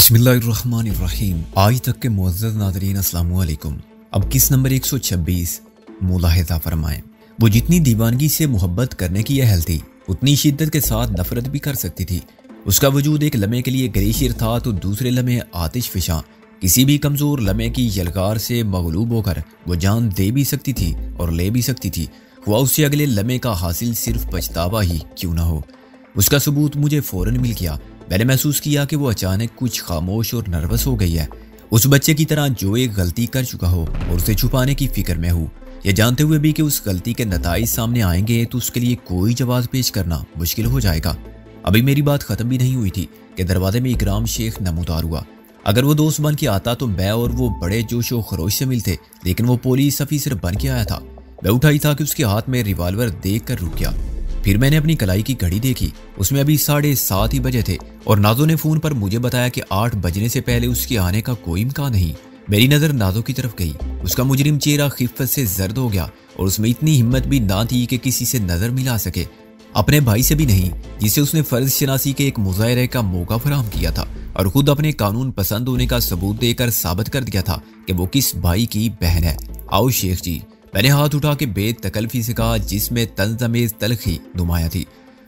बिस्मिल्लाहिर्रहमानिर्रहीम। आज तक के मुअज़्ज़ज़ नाज़रीन अस्सलामु अलैकुम। अब किस नंबर 126 मुलाहिज़ा फरमाएं। वो जितनी दीवानगी से मोहब्बत करने की अहल थी उतनी शिद्दत के साथ नफरत भी कर सकती थी। उसका वजूद एक लम्हे के लिए ग्लेशियर था तो दूसरे लम्हे आतिश फिशां। किसी भी कमज़ोर लम्हे की यलगार से मगलूब होकर वो जान दे भी सकती थी और ले भी सकती थी, हुआ उससे अगले लम्हे का हासिल सिर्फ पछतावा ही क्यों ना हो। उसका सबूत मुझे फ़ौरन मिल गया। मैंने महसूस किया कि वो अचानक कुछ खामोश और नर्वस हो गई है, उस बच्चे की तरह जो एक गलती कर चुका हो और उसे छुपाने की फिक्र में हूँ, यह जानते हुए भी कि उस गलती के नताइज सामने आएंगे तो उसके लिए कोई जवाब पेश करना मुश्किल हो जाएगा। अभी मेरी बात ख़त्म भी नहीं हुई थी कि दरवाजे में इकराम शेख नमूदार हुआ। अगर वो दोस्त बन के आता तो मैं और वो बड़े जोश व खरोश से मिलते, लेकिन वो पुलिस ऑफिसर बन के आया था। मैं उठा ही था कि उसके हाथ में रिवॉल्वर देख कर रुक गया। फिर मैंने अपनी कलाई की घड़ी देखी, उसमें अभी 7:30 ही बजे थे और नाजो ने फोन पर मुझे बताया कि 8 बजने से पहले उसके आने का कोई इम्कान नहीं। मेरी नज़र नाजो की तरफ गई। उसका मुजरिम चेहरा खिफ़त से जर्द हो गया और उसमें इतनी हिम्मत भी ना थी कि किसी से नज़र मिला सके, अपने भाई से भी नहीं जिसे उसने फर्ज शनासी के एक मुजाहरे का मौका फराहम किया था और खुद अपने कानून पसंद होने का सबूत देकर साबित कर दिया था कि वो किस भाई की बहन है। आओ शेख जी, मैंने हाथ उठा के बेतकल्फी से कहा, जिसमें तंज़-तमीज़ तलखी नुमाया थी।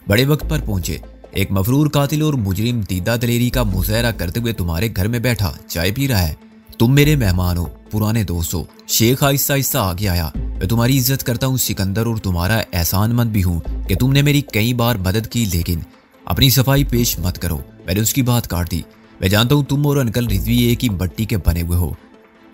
बड़े वक्त पर पहुंचे। एक मफरूर कातिल और मुजरिम दीदा दलेरी का मुजाहरा करते हुए तुम्हारे घर में बैठा चाय पी रहा है। तुम मेरे मेहमान हो, पुराने दोस्त हो। शेख आहिस्ता आहिस्ता आगे आया। मैं तुम्हारी इज्जत करता हूँ सिकंदर और तुम्हारा एहसानमंद भी हूँ कि तुमने मेरी कई बार मदद की, लेकिन अपनी सफाई पेश मत करो। मैंने उसकी बात काट दी। मैं जानता हूँ तुम और अंकल रिजवी एक ही मट्टी के बने हुए हो।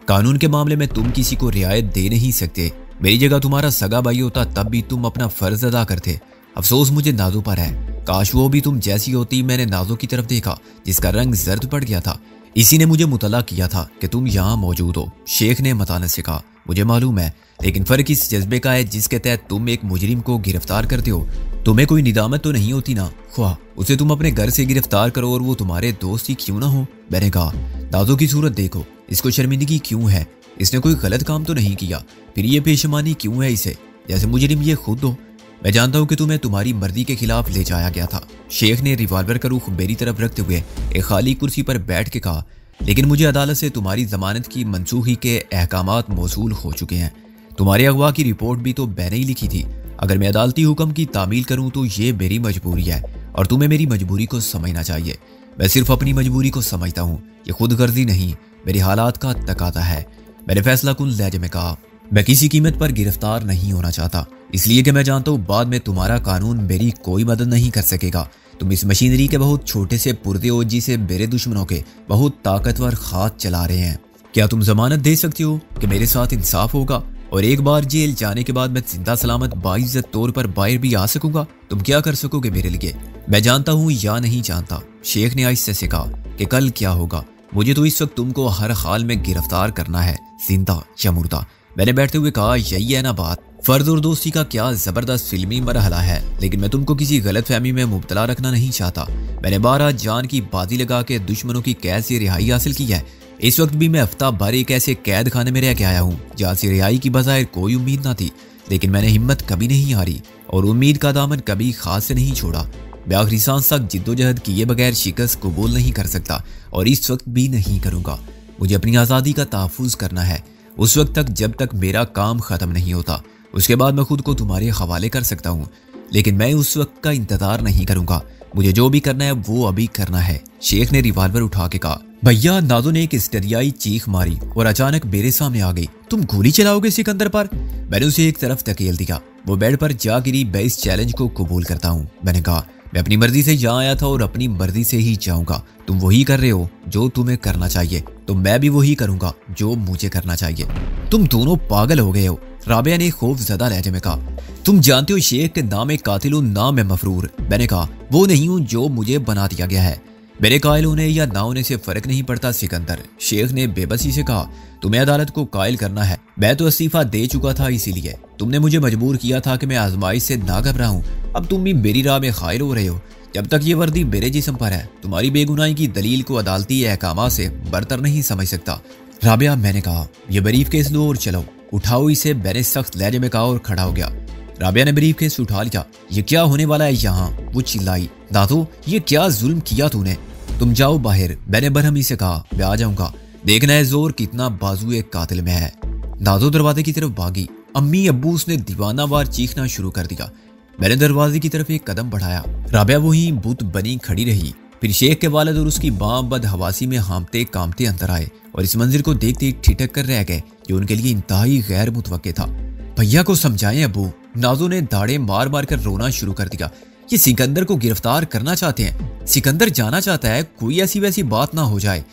कानून के मामले में तुम किसी को रियायत दे नहीं सकते। मेरी जगह तुम्हारा सगा भाई होता तब भी तुम अपना फर्ज अदा करते। अफसोस मुझे नाजो पर है, काश वो भी तुम जैसी होती। मैंने नाजो की तरफ देखा जिसका रंग जर्द पड़ गया था। इसी ने मुझे मुतला किया था कि तुम यहाँ मौजूद हो। शेख ने मतानत से कहा, मुझे मालूम है, लेकिन फर्क इस जज्बे का है जिसके तहत तुम एक मुजरिम को गिरफ्तार करते हो। तुम्हें कोई निदामत तो नहीं होती ना, ख्वाह उसे तुम अपने घर से गिरफ्तार करो और वो तुम्हारे दोस्त ही क्यों ना हो। मैंने कहा, नाजो की सूरत देखो, इसको शर्मिंदगी क्यों है? इसने कोई गलत काम तो नहीं किया, फिर ये पेशमानी क्यों है इसे, जैसे मुजरिम ये खुद हो। मैं जानता हूँ कि तुम्हें तुम्हारी मर्जी के खिलाफ ले जाया गया था। शेख ने रिवॉल्वर का रुख मेरी तरफ रखते हुए एक खाली कुर्सी पर बैठ के कहा, लेकिन मुझे अदालत से तुम्हारी जमानत की मनसूखी के अहकामात मौसूल हो चुके हैं। तुम्हारे अगवा की रिपोर्ट भी तो मैंने ही लिखी थी। अगर मैं अदालती हुक्म की तामील करूँ तो ये मेरी मजबूरी है और तुम्हें मेरी मजबूरी को समझना चाहिए। मैं सिर्फ अपनी मजबूरी को समझता हूँ, ये खुद गर्जी नहीं, मेरी हालात का तकादा है। मैंने फैसला कुन लहजे में कहा, मैं किसी कीमत पर गिरफ्तार नहीं होना चाहता, इसलिए कि मैं जानता हूँ बाद में तुम्हारा कानून मेरी कोई मदद नहीं कर सकेगा। तुम इस मशीनरी के बहुत छोटे से पुर्जे हो जिसे मेरे दुश्मनों के बहुत ताकतवर खात चला रहे हैं। क्या तुम जमानत दे सकती हो कि मेरे साथ इंसाफ होगा और एक बार जेल जाने के बाद मैं जिंदा सलामत बाइज्जत तौर पर बाहर भी आ सकूंगा? तुम क्या कर सकोगे मेरे लिए? मैं जानता हूँ या नहीं जानता, शेख ने आहिस्ते से कहा, कि कल क्या होगा। मुझे तो इस वक्त तुमको हर हाल में गिरफ्तार करना है, जिंदा या मुर्दा। मैंने बैठते हुए कहा, यही है ना बात। फर्ज और दोस्ती का क्या जबरदस्त फिल्मी मरहला है, लेकिन मैं तुमको किसी गलत फहमी में मुब्तला रखना नहीं चाहता। मैंने 12 जान की बाजी लगा के दुश्मनों की कैद से रिहाई हासिल की है। इस वक्त भी मैं हफ्ता भर एक ऐसे कैद खाने में रह के आया हूँ जहाँ से रिहाई की बजाय कोई उम्मीद ना थी, लेकिन मैंने हिम्मत कभी नहीं हारी और उम्मीद का दामन कभी खास से नहीं छोड़ा। मैं आखिरी सांस तक जिद्दोजहद किए बगैर शिकस्त कबूल नहीं कर सकता और इस वक्त भी नहीं करूंगा। मुझे अपनी आज़ादी का तहफ़्फ़ुज़ करना है उस वक्त तक जब तक मेरा काम ख़त्म नहीं होता। उसके बाद मैं खुद को तुम्हारे हवाले कर सकता हूँ, लेकिन मैं उस वक्त का इंतजार नहीं करूंगा। मुझे जो भी करना है वो अभी करना है। शेख ने रिवॉल्वर उठा के कहा, भैया। नाजो ने एक हिस्टेरियाई चीख मारी और अचानक मेरे सामने आ गई। तुम गोली चलाओगे सिकंदर पर? मैंने उसे एक तरफ धकेल दिया। वो बेड पर जा गिरी। मैं इस चैलेंज को कबूल करता हूँ, मैंने कहा। मैं अपनी मर्जी से यहाँ आया था और अपनी मर्जी से ही जाऊंगा। तुम वही कर रहे हो जो तुम्हें करना चाहिए, तो मैं भी वही करूंगा जो मुझे करना चाहिए। तुम दोनों पागल हो गए हो, राबिया ने खौफ ज़दा लहजे में कहा। तुम जानते हो शेख के नाम एक कातिल हूँ, नाम है मफरूर। मैंने कहा, वो नहीं हूँ जो मुझे बना दिया गया है। मेरे कायल होने या ना होने से फर्क नहीं पड़ता सिकंदर। शेख ने बेबसी से कहा, तुम्हें अदालत को कायल करना है। मैं तो इस्तीफा दे चुका था, इसीलिए तुमने मुझे मजबूर किया था कि मैं आजमाइश से ना घबराऊं। अब तुम भी मेरी राह में खाइल हो रहे हो। जब तक ये वर्दी मेरे जिस्म पर है, तुम्हारी बेगुनाही की दलील को अदालती अहकामा से बरतर नहीं समझ सकता। राबिया, मैंने कहा, यह बरीफ केस लो और चलो, उठाओ इसे। मैंने सख्त लहजे में कहा और खड़ा हो गया। राबिया ने बरीफ केस उठा लिया। ये क्या होने वाला है यहाँ? वो चिल्लाई, दादू ये क्या जुल्म किया तूने? तुम जाओ बाहर, मैंने बरहमी से कहा। मैं आ जाऊंगा, देखना है जोर कितना बाजू एक कातिल में है। नाजो दरवाजे की तरफ भागी। अम्मी अब्बू उसने दीवानावार चीखना शुरू कर दिया। मैंने दरवाजे की तरफ एक कदम बढ़ाया। राबिया वहीं बुत बनी खड़ी रही। फिर शेख के वालिद और उसकी मां बद हवासी में हामते कामते अंदर आए और इस मंजिल को देखते ठिठक कर रह गए, जो उनके लिए इंतहाई गैर मुतवक्के था। भैया को समझाएं अब्बू। नाजो ने दाढ़े मार मार कर रोना शुरू कर दिया। ये सिकंदर को गिरफ्तार करना चाहते हैं, सिकंदर जाना चाहता है, कोई ऐसी वैसी बात ना हो जाए।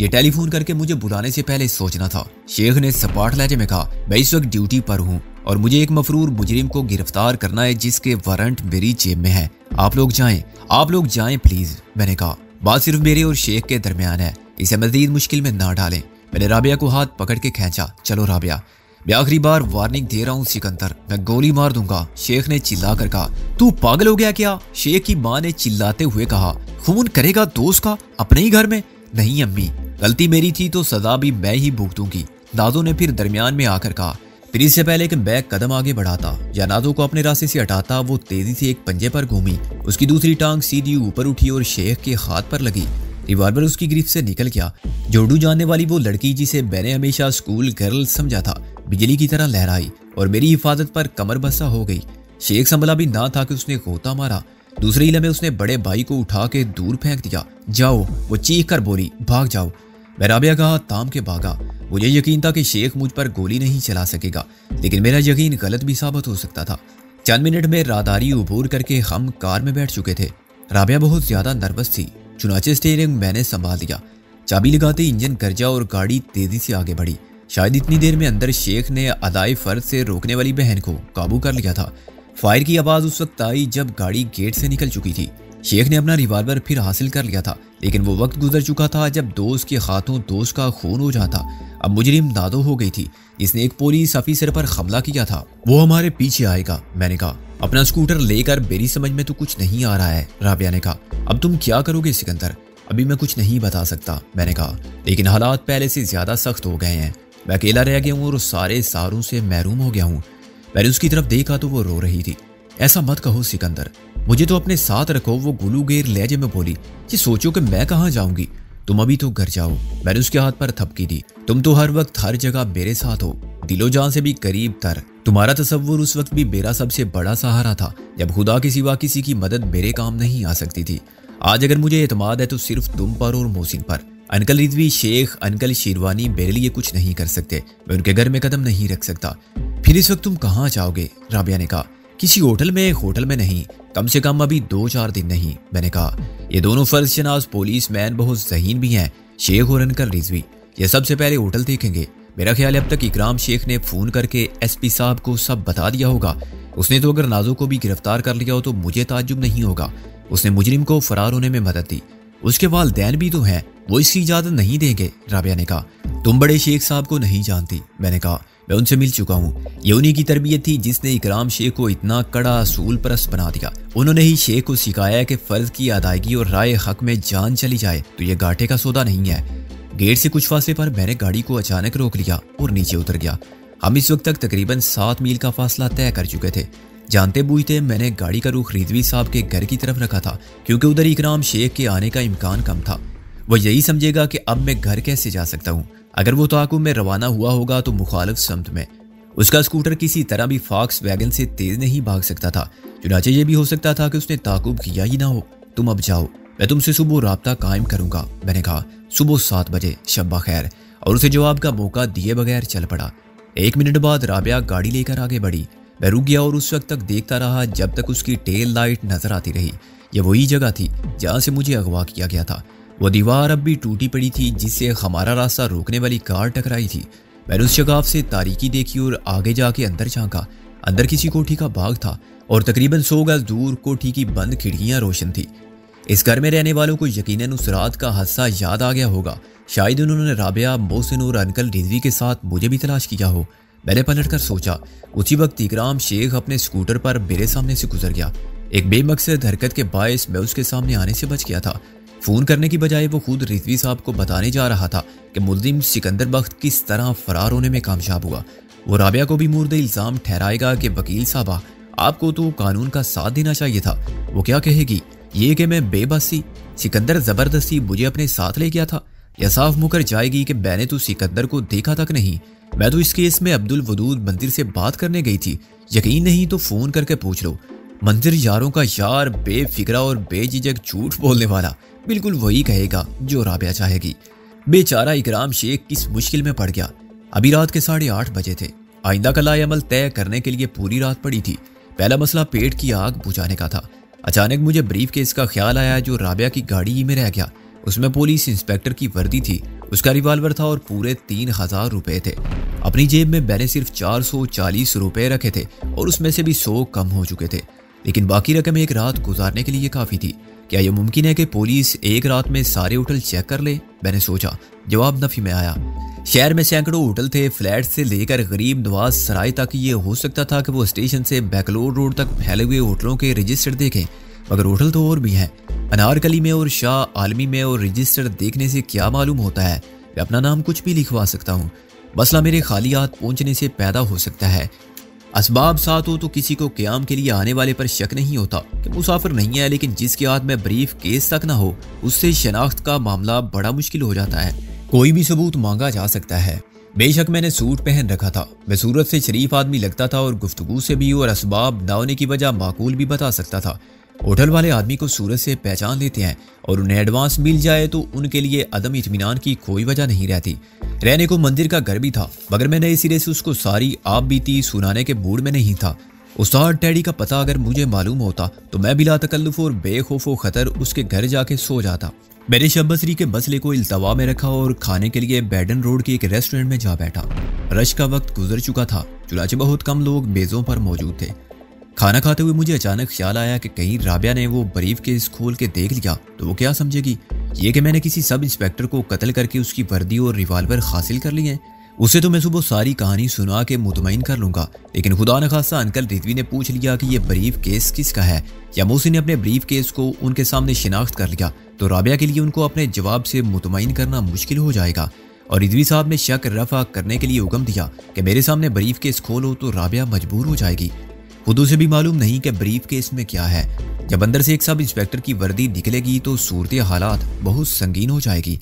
ये टेलीफोन करके मुझे बुलाने से पहले सोचना था। शेख ने सपाट लहजे में कहा, मैं इस वक्त ड्यूटी पर हूँ और मुझे एक मफरूर मुजरिम को गिरफ्तार करना है जिसके वारंट मेरी जेब में है। आप लोग जाएं प्लीज। मैंने कहा, बात सिर्फ मेरे और शेख के दरमियान है, इसे मजीद मुश्किल में ना डालें। मैंने राबिया को हाथ पकड़ के खींचा। चलो राबिया, मैं आखिरी बार वार्निंग दे रहा हूँ सिकंदर, मैं गोली मार दूंगा। शेख ने चिल्ला कर कहा। तू पागल हो गया क्या? शेख की माँ ने चिल्लाते हुए कहा। खून करेगा दोस्त का अपने ही घर में? नहीं अम्मी, गलती मेरी थी तो सजा भी मैं ही भुगतूंगी। नाजो ने फिर दरमियान में आकर कहा। फिर इससे पहले कि मैं कदम आगे बढ़ाता या नाजो को अपने रास्ते से हटाता, वो तेजी से एक पंजे पर घूमी। उसकी दूसरी टांग सीधी ऊपर उठी और शेख के हाथ पर लगी। रिवॉल्वर उसकी गिरफ्त से निकल गया। जोड़ू जानने वाली वो लड़की जिसे मैंने हमेशा स्कूल गर्ल समझा था, बिजली की तरह लहराई और मेरी हिफाजत पर कमर बस्सा हो गई। शेख संभला भी ना था कि उसने गोता मारा। दूसरे इलमे उसने बड़े भाई को उठा के दूर फेंक दिया। जाओ, वो चीख कर बोली, भाग जाओ। मैं राबिया का हाथ थाम के भागा। मुझे यकीन था कि शेख मुझ पर गोली नहीं चला सकेगा, लेकिन मेरा यकीन गलत भी साबित हो सकता था। चंद मिनट में राहदारी अबूर करके हम कार में बैठ चुके थे। राबिया बहुत ज्यादा नर्वस थी, चुनाचे स्टीयरिंग मैंने संभाल लिया। चाबी लगाते इंजन गरजा और गाड़ी तेजी से आगे बढ़ी। शायद इतनी देर में अंदर शेख ने अदाए फर्ज से रोकने वाली बहन को काबू कर लिया था। फायर की आवाज उस वक्त आई जब गाड़ी गेट से निकल चुकी थी। शेख ने अपना रिवॉल्वर फिर हासिल कर लिया था, लेकिन वो वक्त गुजर चुका था जब दोस्त के हाथों दोस्त का खून हो जाता। अब मुजरिम नादो हो गई थी, जिसने एक पुलिस ऑफिसर पर हमला किया था। वो हमारे पीछे आएगा, मैंने कहा। अपना स्कूटर लेकर, मेरी समझ में तो कुछ नहीं आ रहा है, राबिया ने कहा। अब तुम क्या करोगे सिकंदर? अभी मैं कुछ नहीं बता सकता, मैंने कहा, लेकिन हालात पहले से ज्यादा सख्त हो गए हैं। मैं अकेला रह गया हूँ और सारे सहारों से महरूम हो गया हूँ। मैंने उसकी तरफ देखा तो वो रो रही थी। ऐसा मत कहो सिकंदर, मुझे तो अपने साथ रखो, वो गुलूगेर लहजे में बोली। ये सोचो कि मैं कहाँ जाऊंगी, तुम अभी तो घर जाओ। मैंने उसके हाथ पर थपकी दी। तुम तो हर वक्त हर जगह मेरे साथ हो, दिलो जान से भी करीब तर। तुम्हारा तसव्वुर उस वक्त भी मेरा सबसे बड़ा सहारा था, जब खुदा के सिवा किसी की मदद मेरे काम नहीं आ सकती थी। आज अगर मुझे एतमाद है तो सिर्फ तुम पर और मोहसिन पर। अंकल रिजवी, शेख, अंकल शेरवानी मेरे लिए कुछ नहीं कर सकते। मैं उनके घर में कदम नहीं रख सकता। फिर इस वक्त तुम कहाँ जाओगे? राबिया ने कहा। किसी होटल में नहीं, कम से कम अभी 2-4 दिन नहीं, मैंने कहा। ये दोनों फर्जशनास पुलिस मैन बहुत ज़हीन भी हैं, शेख और अंकल रिजवी। ये सबसे पहले होटल देखेंगे। मेरा ख्याल है अब तक इकराम शेख ने फोन करके एसपी साहब को सब बता दिया होगा। उसने तो अगर नाजो को भी गिरफ्तार कर लिया हो तो मुझे ताज्जुब नहीं होगा। उसने मुजरिम को फरार होने में मदद दी। उसके वालिदैन भी तो हैं, वो इसकी इजाजत नहीं देंगे, राबिया ने कहा। तुम बड़े शेख साहब को नहीं जानती, मैंने कहा। मैं उनसे मिल चुका हूँ। ये उन्हीं की तरबियत थी जिसने इकराम शेख को इतना कड़ा असूल परस्त बना दिया। उन्होंने ही शेख को सिखाया कि फर्ज की अदायगी और राय हक में जान चली जाए तो ये घाटे का सौदा नहीं है। गेट से कुछ फासले पर मैंने गाड़ी को अचानक रोक लिया और नीचे उतर गया। हम इस वक्त तक तकरीबन 7 मील का फासला तय कर चुके थे। जानते बूझते मैंने गाड़ी का रुख रिजवी साहब के घर की तरफ रखा था, क्योंकि उधर इकराम शेख के आने का इम्कान कम था। वह यही समझेगा कि अब मैं घर कैसे जा सकता हूँ। अगर वो ताकुब में रवाना हुआ होगा तो मुखालिफ समत में। उसका स्कूटर किसी तरह भी फॉक्स वैगन से तेज नहीं भाग सकता था। चुनाचे ये भी हो सकता था कि उसने ताकुब किया ही ना हो। तुम अब जाओ, मैं तुमसे सुबह राब्ता कायम करूंगा, मैंने कहा। सुबह 7 बजे, शब्बा खैर। और उसे जवाब का मौका दिए बगैर चल पड़ा। 1 मिनट बाद राबिया गाड़ी लेकर आगे बढ़ी। मैं रुक गया और उस वक्त तक देखता रहा जब तक उसकी टेल लाइट नजर आती रही। यह वही जगह थी जहाँ से मुझे अगवा किया गया था। वो दीवार अब भी टूटी पड़ी थी जिससे हमारा रास्ता रोकने वाली कार टकराई थी। मैंने उस शगाफ से तारीकी देखी और आगे जाके अंदर झांका। अंदर किसी कोठी का बाग था और तकरीबन 100 गज दूर कोठी की बंद खिड़कियां रोशन थी। इस घर में रहने वालों को यकीनन उस रात का हादसा याद आ गया होगा। शायद उन्होंने राबिया, मोहसिन और अंकल रिजवी के साथ मुझे भी तलाश किया हो। मैंने पलट कर सोचा। उसी वक्त इकराम शेख अपने स्कूटर पर मेरे सामने से गुजर गया। एक बेमकसद हरकत के बायस मैं उसके सामने आने से बच गया था। फोन करने की बजाय वो खुद रिजवी साहब को बताने जा रहा था कि मुल्जिम सिकंदर बख्त किस तरह फरार होने में कामयाब हुआ। वो राबिया को भी मुर्द इल्जाम ठहराएगा कि वकील साहबा, आपको तो कानून का साथ देना चाहिए था। वो क्या कहेगी? ये कि मैं बेबसी सिकंदर जबरदस्ती मुझे अपने साथ ले गया था, या साफ मुकर जाएगी कि मैंने तो सिकंदर को देखा तक नहीं। मैं तो इस केस में अब्दुल वदूद मंदिर से बात करने गई थी। यकीन नहीं तो फोन करके पूछ लो। मंदिर यारों का यार, बेफिक्रा और बेझिझक झूठ बोलने वाला, बिल्कुल वही कहेगा जो राबिया चाहेगी। बेचारा इकराम शेख किस मुश्किल में पड़ गया। अभी रात के 8:30 बजे थे। आइंदा का लाएअमल तय करने के लिए पूरी रात पड़ी थी। पहला मसला पेट की आग बुझाने का था। अचानक मुझे ब्रीफ केस का ख्याल आया जो राबिया की गाड़ी ही में रह गया। उसमें पुलिस इंस्पेक्टर की वर्दी थी, उसका रिवॉल्वर था और पूरे 3000 रुपए थे। अपनी जेब में मैंने सिर्फ 440 रुपए रखे थे और उसमें से भी 100 कम हो चुके थे, लेकिन बाकी रकम एक रात गुजारने के लिए काफी थी। क्या यह मुमकिन है कि पुलिस एक रात में सारे होटल चेक कर ले? मैंने सोचा। जवाब नफी में आया। शहर में सैकड़ों होटल थे, फ्लैट से लेकर गरीब नवाज सराय तक। ये हो सकता था कि वो स्टेशन से बैकलोर रोड तक फैले हुए होटलों के रजिस्टर देखें, मगर होटल तो और भी हैं, अनारकली में और शाह आलमी में, और रजिस्टर देखने से क्या मालूम होता है मैं अपना नाम कुछ भी लिखवा सकता हूँ। मसला मेरे खाली हाथ पहुंचने से पैदा हो सकता है। असबाब साथ हो तो किसी को क़याम के लिए आने वाले पर शक नहीं होता कि मुसाफिर नहीं है, लेकिन जिसके हाथ में ब्रीफ केस तक ना हो उससे शनाख्त का मामला बड़ा मुश्किल हो जाता है। कोई भी सबूत मांगा जा सकता है। बेशक मैंने सूट पहन रखा था, मैं सूरत से शरीफ आदमी लगता था और गुफ्तगू से भी और असबाब ना होने की वजह माकूल भी बता सकता था। होटल वाले आदमी को सूरत से पहचान लेते हैं और उन्हें एडवांस मिल जाए तो उनके लिए अदम इत्मीनान की कोई वजह नहीं रहती। रहने को मंदिर का घर भी था, मगर मैं नए सिरे से उसको सारी आप बीती सुनाने के मूड में नहीं था। उस्ताद टैडी का पता अगर मुझे मालूम होता तो मैं बिला तकल्लुफ और बेखौफ खतर उसके घर जाके सो जाता। मैंने शब बसरी के मसले को इल्तवा में रखा और खाने के लिए बैडन रोड के एक रेस्टोरेंट में जा बैठा। रश का वक्त गुजर चुका था, चुनाचे बहुत कम लोग मेजों पर मौजूद थे। खाना खाते हुए मुझे अचानक ख्याल आया कि कहीं राबिया ने वो ब्रीफ केस खोल के देख लिया तो वो क्या समझेगी? ये कि मैंने किसी सब इंस्पेक्टर को कत्ल करके उसकी वर्दी और रिवॉल्वर हासिल कर लिए। उसे तो मैं सुबह सारी कहानी सुना के मुतमईन कर लूंगा, लेकिन खुदा न खासा अंकल रिजवी ने पूछ लिया कि ये ब्रीफ केस किसका है, या मोहसिन ने अपने ब्रीफ केस को उनके सामने शिनाख्त कर लिया तो राबिया के लिए उनको अपने जवाब से मुतमईन करना मुश्किल हो जाएगा। और रिजवी साहब ने शक रफा करने के लिए हुक्म दिया कि मेरे सामने ब्रीफ केस खोलो तो राबिया मजबूर हो जाएगी। खुद उसे भी मालूम नहीं कि ब्रीफ केस में क्या है। जब अंदर से एक सब इंस्पेक्टर की वर्दी निकलेगी तो सूरत हालात बहुत संगीन हो जाएगी।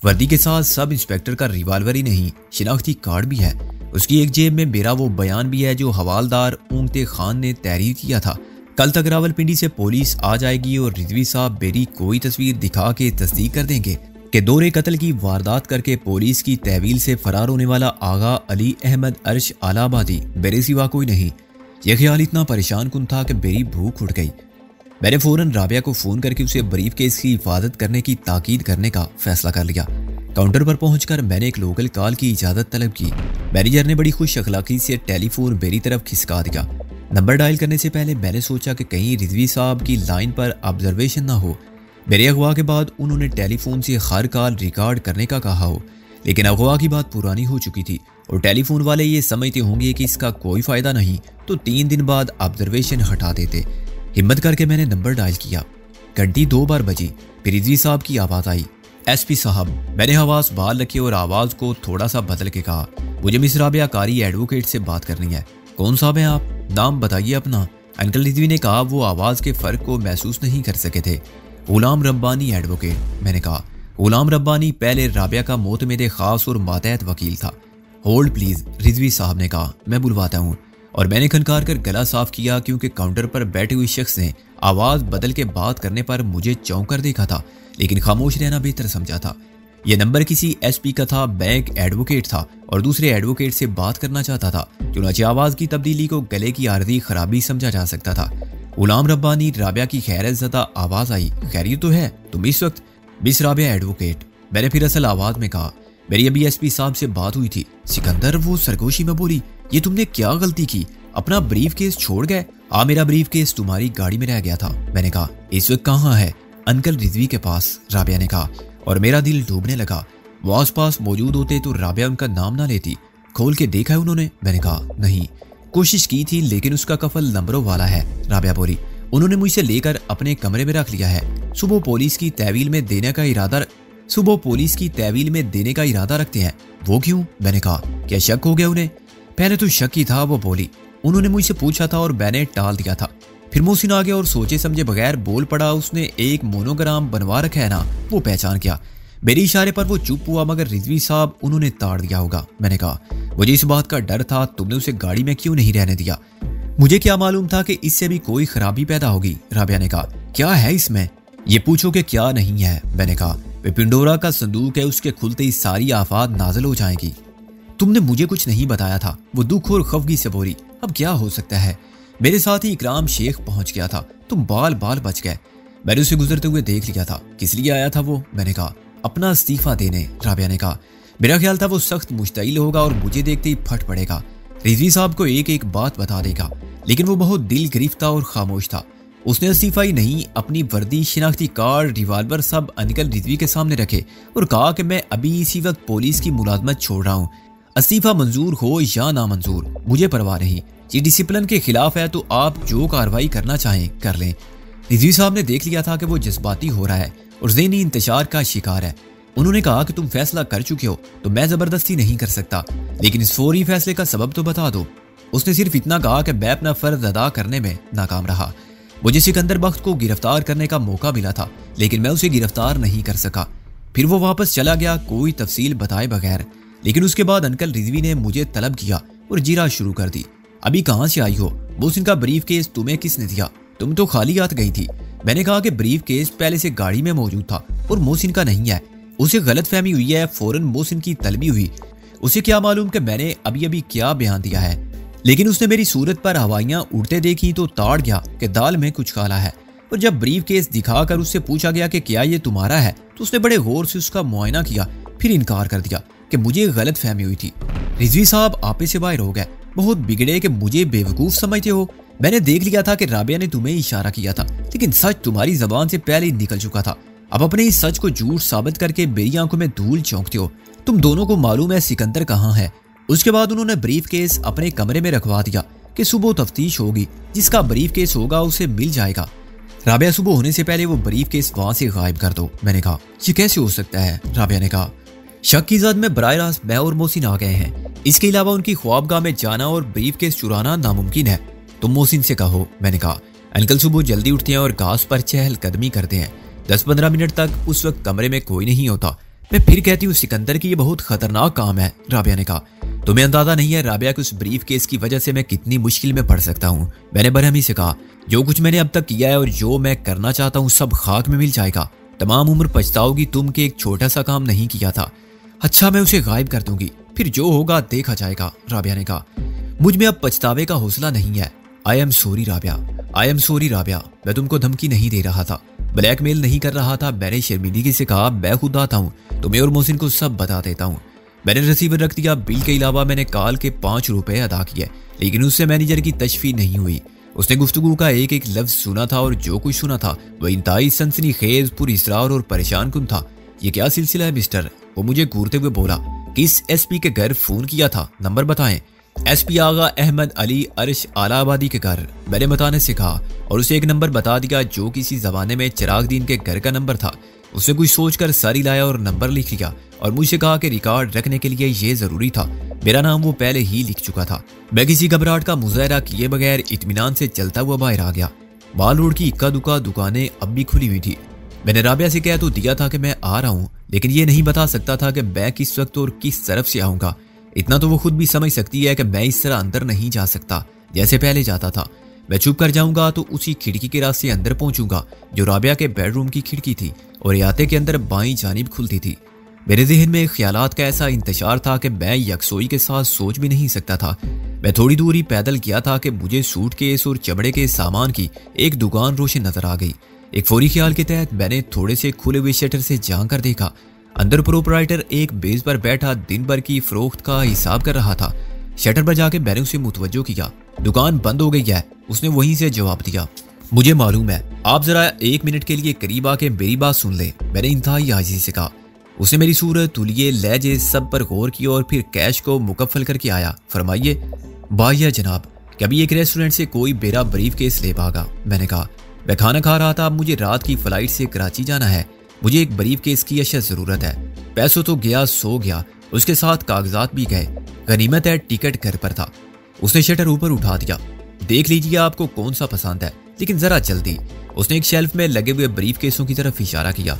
वर्दी के साथ सब इंस्पेक्टर का रिवॉल्वर ही नहीं, शिनाख्ती कार्ड भी है। उसकी एक जेब में मेरा वो बयान भी है जो हवालदार ऊंगते खान ने तहरीर किया था। कल तक रावलपिंडी से पुलिस आ जाएगी और रिजवी साहब मेरी कोई तस्वीर दिखा के तस्दीक कर देंगे कि दोहरे कत्ल की वारदात करके पुलिस की तहवील से फरार होने वाला आगा अली अहमद अर्श आलाबादी मेरे सिवा कोई नहीं। यह ख्याल इतना परेशान कुन था कि मेरी भूख उठ गई। मैंने फौरन राबिया को फोन करके उसे ब्रीफ केस की हिफाजत करने की ताकीद करने का फैसला कर लिया। काउंटर पर पहुंचकर मैंने एक लोकल कॉल की इजाजत तलब की। मैनेजर ने बड़ी खुश अखलाकी से टेलीफोन मेरी तरफ खिसका दिया। नंबर डायल करने से पहले मैंने सोचा कि कहीं रिजवी साहब की लाइन पर ऑब्जर्वेशन ना हो। मेरे अगवा के बाद उन्होंने टेलीफोन से हर कॉल रिकॉर्ड करने का कहा हो, लेकिन अगवा की बात पुरानी हो चुकी थी और टेलीफोन वाले ये समझते होंगे कि इसका कोई फायदा नहीं, तो 3 दिन बाद ऑब्जर्वेशन हटा देते। हिम्मत करके मैंने नंबर डायल किया। घंटी 2 बार बजी, फिर रिजवी साहब की आवाज़ आई, एसपी साहब। मैंने आवाज़ बाहर रखी और आवाज़ को थोड़ा सा बदल के कहा, मुझे मिस राबिया कारी एडवोकेट से बात करनी है। कौन साहब हैं आप? नाम बताइए अपना। अंकल रिजवी ने कहा। वो आवाज़ के फ़र्क को महसूस नहीं कर सके थे। गुलाम रब्बानी एडवोकेट। मैंने कहा। गुलाम रब्बानी पहले राबिया का मोतमिद खास और मातहत वकील था। होल्ड प्लीज, रिजवी साहब ने कहा, मैं बुलवाता हूँ। और मैंने खनकार कर गला साफ किया क्योंकि काउंटर पर बैठे हुए शख्स ने आवाज़ बदल के बात करने पर मुझे चौंक कर देखा था, लेकिन खामोश रहना बेहतर समझा था। यह नंबर किसी एसपी का था, बैंक एडवोकेट था और दूसरे एडवोकेट से बात करना चाहता था। चुनांचे आवाज़ की तब्दीली को गले की आर्जी खराबी समझा जा सकता था। गुलाम रब्बानी। राबिया की खैरत ज़दा आवाज़ आई, खैरियत तो है तुम इस वक्त? Miss Rabia advocate. मैंने फिर असल आवाज़ में कहा, मेरी अभी एसपी साहब से बात हुई थी। सिकंदर वो सरगोशी में बोली, ये तुमने क्या गलती की? अपना ब्रीफ केस छोड़ गए? मेरा ब्रीफ केस तुम्हारी गाड़ी में रह गया था। मैंने कहा, इस वक्त कहाँ है? अंकल रिजवी के पास, राबिया ने कहा। और मेरा दिल डूबने लगा। वो आस पास मौजूद होते तो राबिया उनका नाम ना लेती। खोल के देखा है उन्होंने? मैंने कहा, नहीं, कोशिश की थी लेकिन उसका कफल नंबरों वाला है। राबिया बोली, उन्होंने मुझसे लेकर अपने कमरे में रख लिया है। सुबह पुलिस की तहवील में देने का इरादा रखते हैं। वो क्यों? मैंने कहा, क्या शक हो गया उन्हें? पहले तो शक ही था, वो बोली। उन्होंने मुझसे पूछा था और मैंने टाल दिया था। फिर मोहसिन आ गया और सोचे समझे बगैर बोल पड़ा, उसने एक मोनोग्राम बनवा रखा है ना, वो पहचान गया। मेरे इशारे पर वो चुप हुआ, मगर रिजवी साहब उन्होंने ताड़ दिया होगा। मैंने कहा, मुझे इस बात का डर था, तुमने उसे गाड़ी में क्यों नहीं रहने दिया? मुझे क्या मालूम था कि इससे भी कोई खराबी पैदा होगी। राबिया ने कहा, क्या है इसमें? ये पूछो कि क्या नहीं है। मैंने कहा, वे पिंडोरा का संदूक है, उसके खुलते ही सारी आफात नाजल हो जाएगी। तुमने मुझे कुछ नहीं बताया था, वो दुख और खफगी से बोली। अब क्या हो सकता है? मेरे साथ ही इकराम शेख पहुंच गया था, तुम बाल बाल बच गए। मैंने उसे गुजरते हुए देख लिया था। किस लिए आया था वो? मैंने कहा, अपना इस्तीफा देने। राबिया ने कहा, मेरा ख्याल था वो सख्त मुश्तइल होगा और मुझे देखते ही फट पड़ेगा, रिजवी साहब को एक एक बात बता देगा। लेकिन वो बहुत दिल गिरफ्त था और खामोश था। उसने इस्तीफा ही नहीं, अपनी वर्दी, शिनाख्ती कार्ड, रिवाल्वर सब अंकल रिजवी के सामने रखे और कहा कि मैं अभी इसी वक्त पुलिस की मुलाजमत छोड़ रहा हूँ। इस्तीफा मंजूर हो या ना मंजूर, मुझे परवाह नहीं। ये डिसिप्लिन के खिलाफ है, तो आप जो कार्रवाई करना चाहें कर लें। रिजवी साहब ने देख लिया था कि वो जज्बाती हो रहा है और ज़हनी इंतशार का शिकार है। उन्होंने कहा कि तुम फैसला कर चुके हो तो मैं जबरदस्ती नहीं कर सकता, लेकिन इस फौरी फैसले का सबब तो बता दो। उसने सिर्फ इतना कहा कि मैं अपना फर्ज अदा करने में नाकाम रहा। मुझे सिकंदर बख्त को गिरफ्तार करने का मौका मिला था, लेकिन मैं उसे गिरफ्तार नहीं कर सका। फिर वो वापस चला गया, कोई तफसील बताए बगैर। लेकिन उसके बाद अंकल रिजवी ने मुझे तलब किया और जीरा शुरू कर दी। अभी कहाँ से आई हो? मोहसिन का ब्रीफ केस तुम्हें किसने दिया? तुम तो खाली हाथ गई थी। मैंने कहा कि ब्रीफ केस पहले से गाड़ी में मौजूद था और मोहसिन का नहीं है। उसे गलत फहमी हुई है, फौरन मोहसिन की तलबी हुई। उसे क्या मालूम कि मैंने अभी अभी क्या बयान दिया है। लेकिन उसने मेरी सूरत पर हवाइयां उड़ते देखी तो ताड़ गया कि दाल में कुछ काला है। और जब ब्रीफ केस दिखाकर उससे पूछा गया कि क्या ये तुम्हारा है, तो उसने बड़े गौर से उसका मुआयना किया, फिर इनकार कर दिया कि मुझे गलत फहमी हुई थी। रिजवी साहब आपे से बाहर हो गए, बहुत बिगड़े कि मुझे बेवकूफ समझते हो। मैंने देख लिया था कि राबिया ने तुम्हें इशारा किया था, लेकिन सच तुम्हारी जबान से पहले ही निकल चुका था। अब अपने इस सच को झूठ साबित करके मेरी आंखों में धूल झोंकते हो। तुम दोनों को मालूम है सिकंदर कहाँ है। उसके बाद उन्होंने ब्रीफ केस अपने कमरे में रखवा दिया कि सुबह तफ्तीश होगी, जिसका ब्रीफ केस होगा उसे मिल जाएगा। राबिया सुबह होने से पहले वो ब्रीफ केस वहां से गायब कर दो। मैंने कहा, ये कैसे हो सकता है? राबिया ने कहा, शक की जद में बराह रास्त मैं और मोहसिन आ गए हैं। इसके अलावा उनकी ख्वाबगाह में जाना और ब्रीफ केस चुराना नामुमकिन है। तुम मोहसिन से कहो। मैंने कहा, अंकल सुबह जल्दी उठते हैं और घास पर चहलकदमी करते हैं। 10-15 मिनट तक उस वक्त कमरे में कोई नहीं होता। मैं फिर कहती हूँ सिकंदर की ये बहुत खतरनाक काम है। राबिया ने कहा, तुम्हें अंदाजा नहीं है राबिया कि उस ब्रीफ केस की वजह से मैं कितनी मुश्किल में पड़ सकता हूँ। मैंने बरहमी से कहा, जो कुछ मैंने अब तक किया है और जो मैं करना चाहता हूँ सब खाक में मिल जाएगा। तमाम उम्र पछताओगी तुम कि एक छोटा सा काम नहीं किया था। अच्छा, मैं उसे गायब कर दूंगी, फिर जो होगा देखा जाएगा। राबिया ने कहा, मुझ में अब पछतावे का हौसला नहीं है। I am sorry Rabia, I am sorry Rabia. मैं तुमको धमकी नहीं दे रहा था, ब्लैकमेल नहीं कर रहा था। मैंने शर्मिंदगी से कहा, मैं खुद आता हूँ, तुम्हें और मोहसिन को सब बता देता हूँ। मैंने रिसीवर रख दिया। बिल के अलावा मैंने कॉल के 5 रुपए अदा किए, लेकिन उससे मैनेजर की तशफी नहीं हुई। उसने गुफ्तगू का एक एक लफ्ज सुना था और जो कुछ सुना था वह इंतहाई सनसनीखेज, पुरअसरार और परेशान कुन था। ये क्या सिलसिला है मिस्टर? वो मुझे घूरते हुए बोला। किस एसपी के घर फोन किया था? नंबर बताएं। एसपी आगा अहमद अली अर्श आलाबादी के घर। मैंने बताने से कहा और उसे एक नंबर बता दिया जो किसी जमाने में चिरागदीन के घर का नंबर था। उसने कुछ सोचकर सारी लाया और नंबर लिख लिया और मुझसे कहा कि रिकॉर्ड रखने के लिए ये जरूरी था। मेरा नाम वो पहले ही लिख चुका था। मैं किसी घबराहट का मुजाहरा किए बगैर इत्मीनान से चलता हुआ बाहर आ गया। माल रोड की इक्का दुक्का दुकानें अब भी खुली हुई थी। मैंने राबिया से कह तो दिया था कि मैं आ रहा हूँ, लेकिन ये नहीं बता सकता था कि मैं किस वक्त और किस तरफ से आऊंगा। इतना तो वो खुद भी समझ सकती है कि मैं इस तरह अंदर नहीं जा सकता जैसे पहले जाता था। मैं चुप कर जाऊंगा तो उसी खिड़की के रास्ते अंदर पहुंचूंगा जो राबिया के बेडरूम की खिड़की थी और याते के अंदर बाईं जानिब खुलती थी। मेरे जहन में ख्यालात का ऐसा इंतशार था कि मैं यकसोई के साथ सोच भी नहीं सकता था। मैं थोड़ी दूर ही पैदल गया था कि मुझे सूटकेस और चमड़े के सामान की एक दुकान रोशन नजर आ गई। एक फौरी ख्याल के तहत मैंने थोड़े से खुले हुए शटर से झांक कर देखा। अंदर प्रोपराइटर एक बेस पर बैठा दिन भर की फरोख्त का हिसाब कर रहा था। शटर पर जाके मैंने उसे मुतवज्जो किया। दुकान बंद हो गई है, उसने वहीं से जवाब दिया। मुझे मालूम है, आप जरा 1 मिनट के लिए करीब आके मेरी बात सुन ले, मैंने इंतहाई आजिज़ी से कहा। उसने मेरी सूरत, तुलिये, लहजे सब पर गौर किया और फिर कैश को मुकफ्फल करके आया। फरमाइए। बाहिया जनाब, कभी एक रेस्टोरेंट से कोई बेरा ब्रीफ केस ले भागा। मैंने कहा, मैं खाना खा रहा था, मुझे रात की फ्लाइट से कराची जाना है, मुझे एक ब्रीफ केस की अशद जरूरत है। पैसों तो गया सो गया, उसके साथ कागजात भी गए। गनीमत है टिकट घर पर था। उसने शटर ऊपर उठा दिया। देख लीजिए आपको कौन सा पसंद है। लेकिन जरा जल्दी। उसने एक शेल्फ में लगे हुए ब्रीफ केसों की तरफ इशारा किया।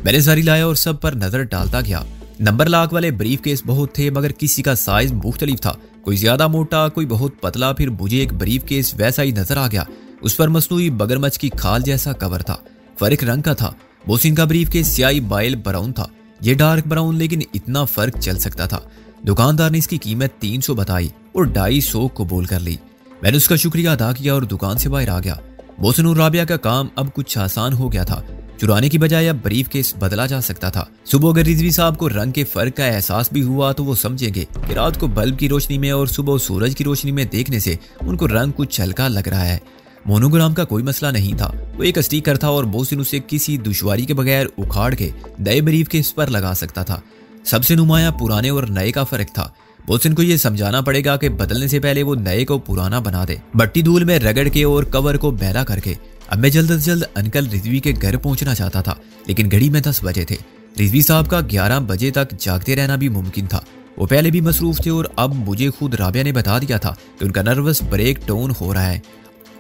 मैंने जारी लाया और सब पर नजर डालता गया। नंबर लाख वाले ब्रीफ केस बहुत थे, मगर किसी का साइज मुख्तलिफ था। कोई ज्यादा मोटा, कोई बहुत पतला। फिर मुझे एक ब्रीफ केस वैसा ही नजर आ गया। उस पर मसनूई मगरमच्छ की खाल जैसा कवर था, फर्क रंग का था। मोहसिन का ब्रीफ केस स्याही बाइल ब्राउन था, ये डार्क ब्राउन, लेकिन इतना फर्क चल सकता था। दुकानदार ने इसकी कीमत 300 बताई और 250 कबूल कर ली। मैंने उसका शुक्रिया अदा किया और दुकान से बाहर आ गया। मोहसिन और राबिया का काम अब कुछ आसान हो गया था। चुराने की बजाय अब ब्रीफ केस बदला जा सकता था। सुबह अगर रिजवी साहब को रंग के फर्क का एहसास भी हुआ तो वो समझेंगे कि रात को बल्ब की रोशनी में और सुबह सूरज की रोशनी में देखने से उनको रंग कुछ हल्का लग रहा है। मोनोग्राम का कोई मसला नहीं था, वो एक स्टिकर था और मोहसिन उसे किसी दुश्वारी के बगैर उखाड़ के नए ब्रीफ केस पर लगा सकता था। सबसे नुमाया पुराने और नए का फर्क था। मोहसिन को यह समझाना पड़ेगा कि बदलने से पहले वो नए को पुराना बना दे, मट्टी धूल में रगड़ के और कवर को मैला करके। अब मैं जल्द से जल्द अंकल रिजवी के घर पहुंचना चाहता था, लेकिन घड़ी में 10 बजे थे। रिजवी साहब का 11 बजे तक जागते रहना भी मुमकिन था। वो पहले भी मसरूफ थे और अब मुझे खुद राबिया ने बता दिया था कि उनका नर्वस ब्रेक डाउन हो रहा है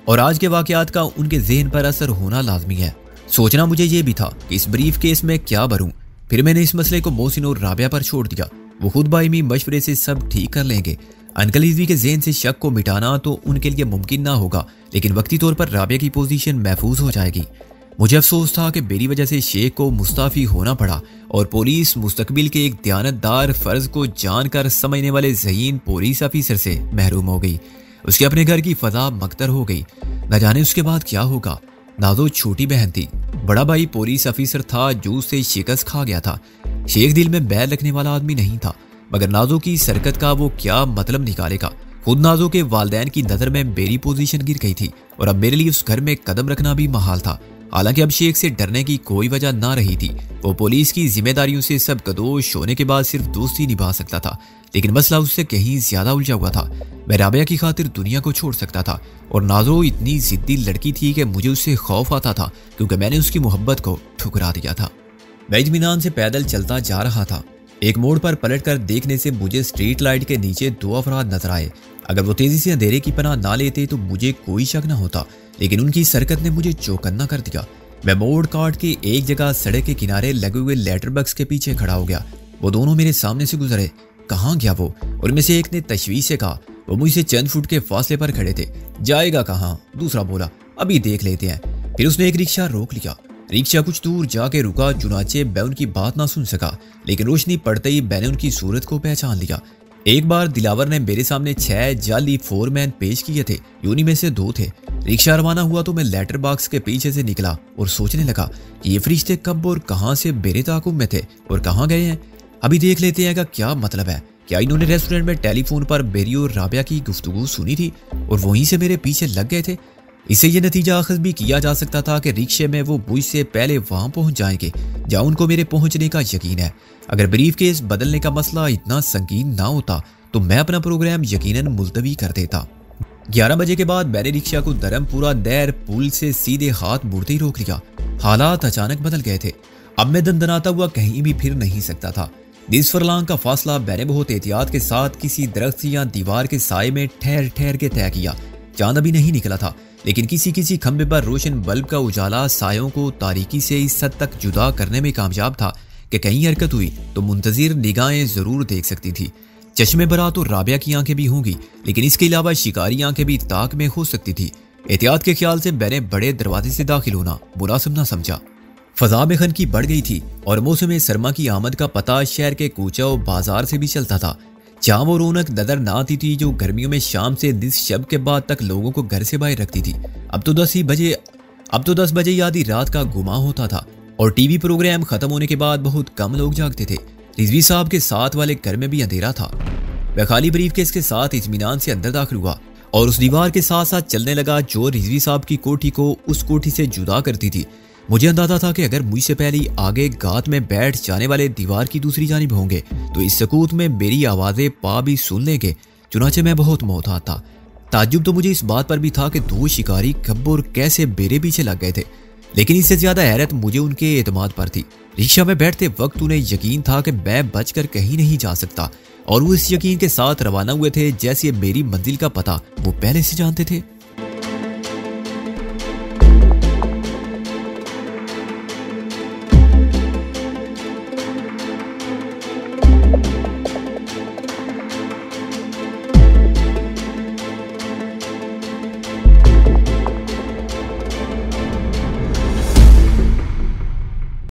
और आज के वाकयात का उनके ज़हन पर असर होना लाजमी है। सोचना मुझे ये भी था कि इस ब्रीफ केस में क्या भरूं। फिर मैंने इस मसले को मोहसिन और राबिया पर छोड़ दिया। वो खुद बाइमी मशवरे से सब ठीक कर लेंगे। अंकल रिजवी के ज़हन से शक को मिटाना तो उनके लिए मुमकिन ना होगा, लेकिन वक्ती तौर पर राबिया की पोजीशन महफूज हो जाएगी। मुझे अफसोस था कि मेरी वजह से शेख को मुस्ताफी होना पड़ा और पुलिस मुस्तकबिल के एक दयानतदार फर्ज को जानकर समझने वाले ज़हीन पुलिस ऑफिसर से महरूम हो गई। उसके अपने घर की फजा मकतर हो गई। न जाने उसके बाद क्या होगा। नाजो छोटी बहन थी, बड़ा भाई पुलिस ऑफिसर था जो उससे शिकस्त खा गया था। शेख दिल में बैर रखने वाला आदमी नहीं था, मगर नाजो की सरकत का वो क्या मतलब निकालेगा। खुद नाजो के वालदैन की नज़र में मेरी पोजीशन गिर गई थी और अब मेरे लिए उस घर में कदम रखना भी महाल था। हालांकि अब शेख से डरने की कोई वजह ना रही थी। वो पुलिस की जिम्मेदारियों से सब कदोश होने के बाद सिर्फ दोस्ती निभा सकता था, लेकिन मसला उससे कहीं ज्यादा उलझा हुआ था। मैं राबिया की खातिर दुनिया को छोड़ सकता था और नाजो इतनी जिद्दी लड़की थी कि मुझे उससे खौफ आता था, क्योंकि मैंने उसकी मोहब्बत को ठुकरा दिया था। मैं इत्मीनान से पैदल चलता जा रहा था। एक मोड़ पर पलटकर देखने से मुझे स्ट्रीट लाइट के नीचे 2 अफराद नजर आए। अगर वो तेजी से अंधेरे की पनाह ना लेते तो मुझे कोई शक न होता, लेकिन उनकी सरकत ने मुझे चौकन्ना कर दिया। मैं मोड़ काट के एक जगह सड़क के किनारे लगे हुए लेटर बॉक्स के पीछे खड़ा हो गया। वो दोनों मेरे सामने से गुजरे। कहाँ गया वो? और उनमें से एक ने तशवीश से कहा। वो मुझसे चंद फुट के फासले पर खड़े थे। जाएगा कहाँ? दूसरा बोला, अभी देख लेते हैं। फिर उसने एक रिक्शा रोक लिया। रिक्शा कुछ दूर जाके रुका, चुनाचे मैं उनकी बात ना सुन सका, लेकिन रोशनी पड़ते ही मैंने उनकी सूरत को पहचान लिया। एक बार दिलावर ने मेरे सामने 6 जाली फोरमैन पेश किए थे, यूनी में से 2 थे। रिक्शा रवाना हुआ तो मैं लेटर बॉक्स के पीछे से निकला और सोचने लगा ये फरिश्ते कब और कहां से मेरे ताकुब में थे और कहां गए हैं। अभी देख लेते हैं का क्या मतलब है। क्या इन्होंने रेस्टोरेंट में टेलीफोन पर मेरी और राबिया की गुफ्तगू सुनी थी और वहीं से मेरे पीछे लग गए थे? इससे यह नतीजा अखज़ भी किया जा सकता था कि रिक्शे में वो मुझसे पहले वहां पहुंच जाएंगे जहां उनको मेरे पहुंचने का यकीन है। अगर ब्रीफ केस बदलने का मसला इतना संगीन ना होता तो मैं अपना प्रोग्राम यकीनन मुलतवी कर देता। 11 बजे के बाद मैंने रिक्शा को धर्मपुरा नहर पुल से सीधे हाथ मुड़ते ही रोक लिया। हालात अचानक बदल गए थे। अब मैं दंदनाता हुआ कहीं भी फिर नहीं सकता था। 20 फरलांग का फासला मैंने बहुत एहतियात के साथ किसी दरख्त या दीवार के साए में ठहर ठहर के तय किया। चांद अभी नहीं निकला था, लेकिन किसी किसी खंबे पर रोशन बल्ब का उजाला सायों को तारीकी से इस हद तक जुदा करने में कामयाब था कि कहीं हरकत हुई तो मुंतजिर निगाहें जरूर देख सकती थी। चश्मे भरा तो राबिया की आंखें भी होंगी, लेकिन इसके अलावा शिकारी आंखें भी ताक में हो सकती थी। एहतियात के ख्याल से मैंने बड़े दरवाजे से दाखिल होना मुनासिब न समझा। फजा में खनकी बढ़ गई थी और मौसम सरमा की आमद का पता शहर के कूचा और बाजार से भी चलता था। चाम और रौनक नजर न आती थी जो गर्मियों में शाम से निस शब के बाद तक लोगों को घर से बाहर रखती थी। अब तो 10 बजे आधी रात का गुमा होता था और टीवी प्रोग्राम खत्म होने के बाद बहुत कम लोग जागते थे। रिजवी साहब के साथ वाले घर में भी अंधेरा था। वह खाली ब्रीफकेस के साथ इत्मीनान से अंदर दाखिल हुआ और उस दीवार के साथ साथ चलने लगा जो रिजवी साहब की कोठी को उस कोठी से जुदा करती थी। मुझे अंदाजा था कि अगर मुझसे पहले आगे गात में बैठ जाने वाले दीवार की दूसरी जानिब होंगे तो इस सकूत में मेरी आवाजें पा भी सुन लेंगे। चुनाचे मैं बहुत मोहतात था। ताज्जुब तो मुझे इस बात पर भी था कि 2 शिकारी कब और कैसे मेरे पीछे लग गए थे, लेकिन इससे ज्यादा हैरत मुझे उनके एतमाद पर थी। रिक्शा में बैठते वक्त उन्हें यकीन था कि मैं बचकर कहीं नहीं जा सकता और वो इस यकीन के साथ रवाना हुए थे जैसे मेरी मंजिल का पता वो पहले से जानते थे।